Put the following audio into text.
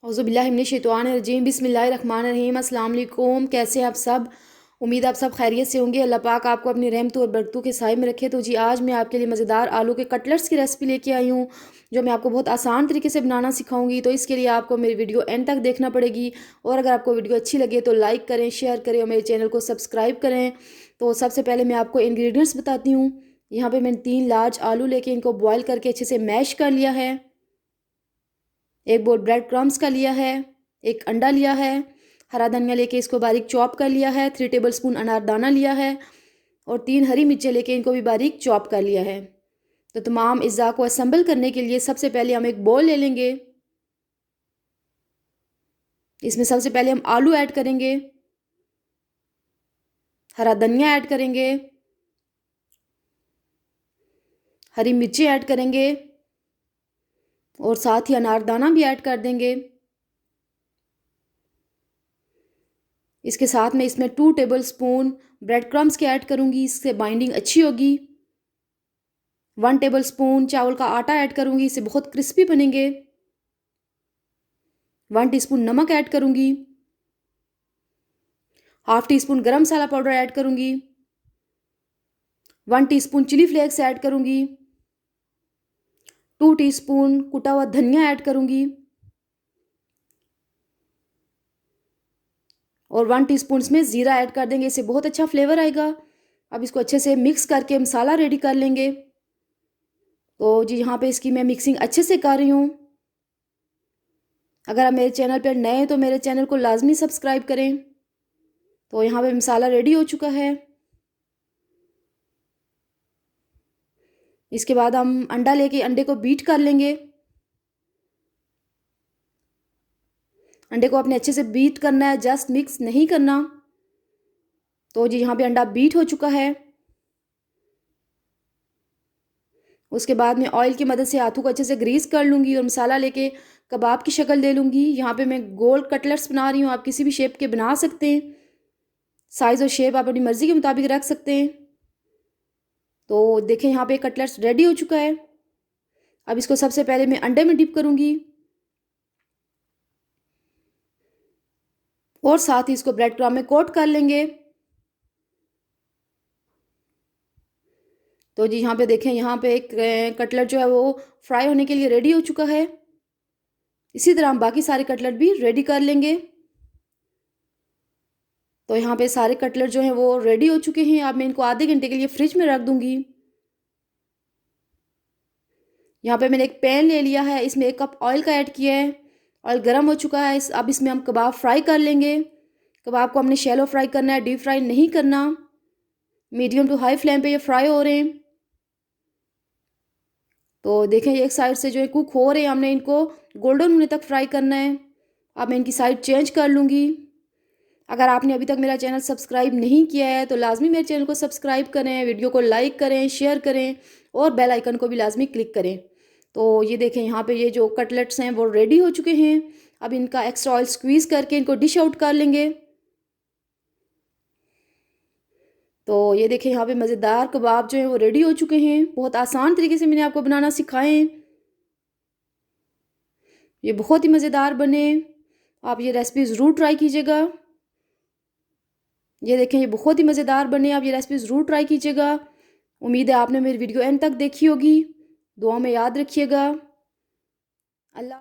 औज़ुबिल्लाहिमिनश्शैतानिर्रजीम बिस्मिल्लाहिर्रहमानिर्रहीम। अस्सलाम वालेकुम। कैसे हैं आप सब? उम्मीद आप सब खैरियत से होंगे। अल्लाह पाक आपको अपनी रहमतों और बरकतों के साए में रखे। तो जी आज मैं आपके लिए मज़ेदार आलू के कटलेट्स की रेसिपी लेके आई हूँ, जो मैं आपको बहुत आसान तरीके से बनाना सिखाऊंगी। तो इसके लिए आपको मेरी वीडियो एंड तक देखना पड़ेगी। और अगर आपको वीडियो अच्छी लगे तो लाइक करें, शेयर करें और मेरे चैनल को सब्सक्राइब करें। तो सबसे पहले मैं आपको इन्ग्रीडियंट्स बताती हूँ। यहाँ पर मैंने 3 लार्ज आलू लेके इनको बॉयल करके अच्छे से मैश कर लिया है। एक बोल ब्रेड क्रम्स का लिया है, एक अंडा लिया है, हरा धनिया लेके इसको बारीक चॉप कर लिया है, 3 टेबलस्पून अनारदाना लिया है और 3 हरी मिर्चें लेके इनको भी बारीक चॉप कर लिया है। तो तमाम अज़्ज़ा को असेंबल करने के लिए सबसे पहले हम एक बोल ले लेंगे। इसमें सबसे पहले हम आलू ऐड करेंगे, हरा धनिया ऐड करेंगे, हरी मिर्ची ऐड करेंगे और साथ ही अनारदाना भी ऐड कर देंगे। इसके साथ में इसमें 2 टेबलस्पून ब्रेड क्रम्स के ऐड करूँगी, इससे बाइंडिंग अच्छी होगी। 1 टेबलस्पून चावल का आटा ऐड करूँगी, इससे बहुत क्रिस्पी बनेंगे। 1 टीस्पून नमक ऐड करूँगी, हाफ टी स्पून गरम मसाला पाउडर ऐड करूँगी, 1 टीस्पून चिली फ्लेक्स ऐड करूँगी, 2 टीस्पून कुटा हुआ धनिया ऐड करूँगी और 1 टीस्पून इसमें ज़ीरा ऐड कर देंगे, इससे बहुत अच्छा फ्लेवर आएगा। अब इसको अच्छे से मिक्स करके मसाला रेडी कर लेंगे। तो जी यहाँ पे इसकी मैं मिक्सिंग अच्छे से कर रही हूँ। अगर आप मेरे चैनल पर नए हैं तो मेरे चैनल को लाजमी सब्सक्राइब करें। तो यहाँ पे मसाला रेडी हो चुका है। इसके बाद हम अंडा लेके अंडे को बीट कर लेंगे। अंडे को अपने अच्छे से बीट करना है, जस्ट मिक्स नहीं करना। तो जी यहाँ पे अंडा बीट हो चुका है। उसके बाद मैं ऑयल की मदद से हाथों को अच्छे से ग्रीस कर लूँगी और मसाला लेके कबाब की शक्ल दे लूँगी। यहाँ पे मैं गोल कटलेट्स बना रही हूँ, आप किसी भी शेप के बना सकते हैं। साइज़ और शेप आप अपनी मर्ज़ी के मुताबिक रख सकते हैं। तो देखें यहाँ पे कटलेट्स रेडी हो चुका है। अब इसको सबसे पहले मैं अंडे में डिप करूँगी और साथ ही इसको ब्रेड क्रम्ब में कोट कर लेंगे। तो जी यहाँ पे देखें, यहाँ पे एक कटलेट जो है वो फ्राई होने के लिए रेडी हो चुका है। इसी तरह हम बाकी सारे कटलेट भी रेडी कर लेंगे। तो यहाँ पे सारे कटलेट जो हैं वो रेडी हो चुके हैं। अब मैं इनको आधे घंटे के लिए फ्रिज में रख दूँगी। यहाँ पे मैंने एक पैन ले लिया है, इसमें 1 कप ऑयल का ऐड किया है। ऑयल गर्म हो चुका है। अब इसमें हम कबाब फ्राई कर लेंगे। कबाब को हमने शैलो फ्राई करना है, डीप फ्राई नहीं करना। मीडियम टू हाई फ्लेम पे ये फ्राई हो रहे हैं। तो देखें एक साइड से जो है कुक हो रहे हैं, हमने इनको गोल्डन होने तक फ्राई करना है। अब मैं इनकी साइड चेंज कर लूँगी। अगर आपने अभी तक मेरा चैनल सब्सक्राइब नहीं किया है तो लाजमी मेरे चैनल को सब्सक्राइब करें, वीडियो को लाइक करें, शेयर करें और बेल आइकन को भी लाजमी क्लिक करें। तो ये देखें यहाँ पे ये जो कटलेट्स हैं वो रेडी हो चुके हैं। अब इनका एक्स्ट्रा ऑयल स्क्वीज़ करके इनको डिश आउट कर लेंगे। तो ये देखें यहाँ पे मज़ेदार कबाब जो हैं वो रेडी हो चुके हैं। बहुत आसान तरीके से मैंने आपको बनाना सिखाए हैं। ये बहुत ही मज़ेदार बने। आप ये रेसिपी ज़रूर ट्राई कीजिएगा। ये देखें ये बहुत ही मज़ेदार बने। आप ये रेसिपी ज़रूर ट्राई कीजिएगा। उम्मीद है आपने मेरी वीडियो एंड तक देखी होगी। दुआ में याद रखिएगा। अल्लाह।